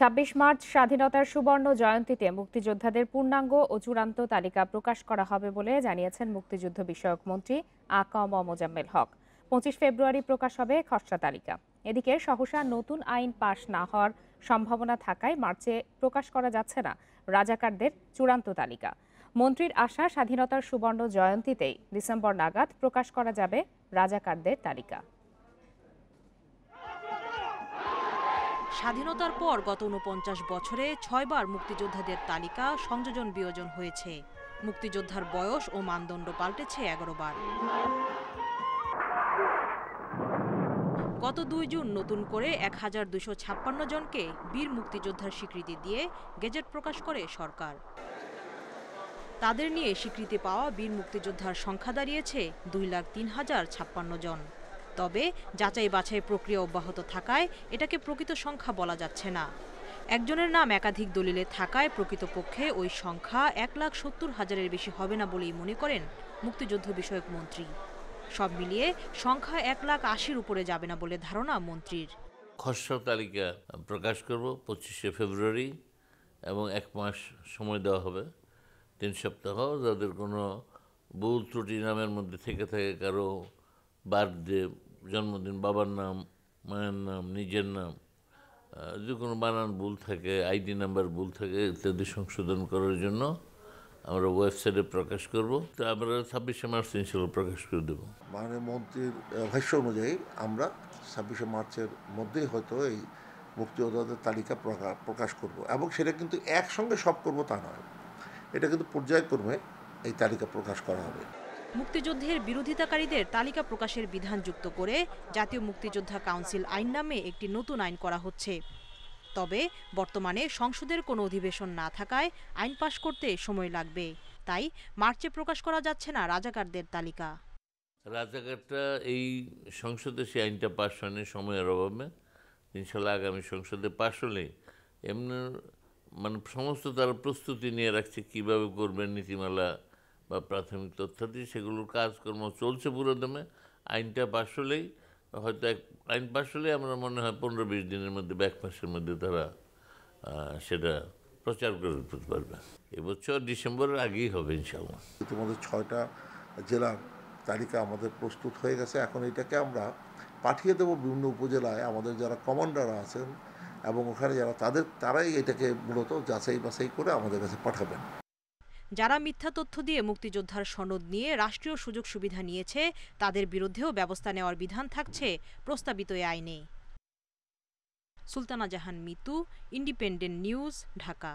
২৬ March স্বাধীনতার সুবর্ণ জয়ন্তীতে মুক্তিযোদ্ধাদের পূর্ণাঙ্গ ও চূড়ান্ত তালিকা প্রকাশ করা হবে বলে জানিয়েছেন মুক্তিযুদ্ধ বিষয়ক মন্ত্রী আ.ক.ম মোজাম্মেল হক। ২৫ ফেব্রুয়ারি প্রকাশ হবে খসড়া তালিকা। এদিকে সহসা নতুন আইন পাশ না হওয়ার সম্ভাবনা থাকায় মার্চে প্রকাশ করা যাচ্ছে না রাজাকারদের চূড়ান্ত তালিকা। মন্ত্রীর আশা, স্বাধীনতার সুবর্ণ জয়ন্তীতেই ডিসেম্বর নাগাদ প্রকাশ করা যাবে রাজাকারদের তালিকা। স্বাধীনতার পর গত ৪৯ বছরে ৬ বার মুক্তিযোদ্ধাদের তালিকা সংযোজন বিয়োজন হয়েছে। মুক্তিযোদ্ধার বয়স ও মানদণ্ড পাল্টেছে ১১ বার। গত ২ জুন নতুন করে ১,২৫৬ জনকে বীর মুক্তিযোদ্ধার স্বীকৃতি দিয়ে গেজেট প্রকাশ করে সরকার। তাদের নিয়ে স্বীকৃতি পাওয়া বীর মুক্তিযোদ্ধার সংখ্যা দাঁড়িয়েছে ২,০৩,০৫৬ জন। তবে যাচাই বাছাই প্রক্রিয়া অব্যাহত থাকায় এটাকে প্রকৃত সংখ্যা বলা যাচ্ছে না। একজনের নাম একাধিক দলিলে থাকায় প্রকৃতপক্ষে ওই সংখ্যা ১,৭০,০০০-এর বেশি হবে না বলেই মনে করেন মুক্তিযুদ্ধ বিষয়ক মন্ত্রী। সব মিলিয়ে সংখ্যা ১,৮০,০০০-র উপরে যাবে না বলে ধারণা মন্ত্রীর। খসড়া তালিকা প্রকাশ করব ২৫শে ফেব্রুয়ারি এবং ১ মাস সময় দেওয়া হবে, ৩ সপ্তাহ। যাদের কোনো ভুল ত্রুটি নামের মধ্যে থেকে থাকে, কারো বার্থডে, জন্মদিন, বাবার নাম, মায়ের নাম, নিজের নাম, যে কোনো বানান ভুল থাকে, আইডি নাম্বার ভুল থাকে ইত্যাদি সংশোধন করার জন্য আমরা ওয়েবসাইটে প্রকাশ করব। তো আমরা ২৬শে মার্চ ইনশাল্লাহ প্রকাশ করে দেবো। মাননীয় মন্ত্রীর ভাষ্য অনুযায়ী আমরা ২৬শে মার্চের মধ্যেই হয়তো এই মুক্তিযোদ্ধাদের তালিকা প্রকাশ করব, এবং সেটা কিন্তু একসঙ্গে সব করব তা নয়, এটা কিন্তু পর্যায়ক্রমে এই তালিকা প্রকাশ করা হবে। মুক্তিযুদ্ধের বিরোধিতাকারীদের তালিকা প্রকাশের বিধান যুক্ত করে জাতীয় মুক্তিযোদ্ধা কাউন্সিল আইন নামে একটি নতুন আইন করা হচ্ছে। তবে বর্তমানে সংসদের কোনো অধিবেশন না থাকায় আইন পাশ করতে সময় লাগবে, তাই মার্চে প্রকাশ করা যাচ্ছে না রাজাকারদের তালিকা। রাজাকারটা এই সংসদে সেই আইনটা পাশ হয়নি সময়ের অভাবে। ইনশাল্লাহ আগামী সংসদে পাশ হলে এমনি সমস্ত তারা প্রস্তুতি নিয়ে রাখছে কীভাবে করবেন, নীতিমালা বা প্রাথমিক তথ্যাদি, সেগুলোর কাজকর্ম চলছে পুরো দমে। আইনটা পাশ হলেই হয়তো আইন পাশ হলে আমরা মনে হয় ১৫-২০ দিনের মধ্যে, ১ মাসের মধ্যে তারা সেটা প্রচার করে দিতে পারবে। এবছর ডিসেম্বরের আগেই হবে ইনশাল্লাহ। ইতিমধ্যে ৬টা জেলার তালিকা আমাদের প্রস্তুত হয়ে গেছে। এখন এটাকে আমরা পাঠিয়ে দেবো বিভিন্ন উপজেলায়, আমাদের যারা কমান্ডার আছেন এবং ওখানে যারা তারাই এটাকে মূলত যাচাই বাছাই করে আমাদের কাছে পাঠাবেন। যারা মিথ্যা তথ্য দিয়ে মুক্তিযোদ্ধার সনদ নিয়ে রাষ্ট্রীয় সুযোগ সুবিধা নিয়েছে তাদের বিরুদ্ধেও ব্যবস্থা নেওয়ার বিধান থাকছে প্রস্তাবিত এই আইনে। সুলতানা জাহান মিতু, ইন্ডিপেন্ডেন্ট নিউজ, ঢাকা।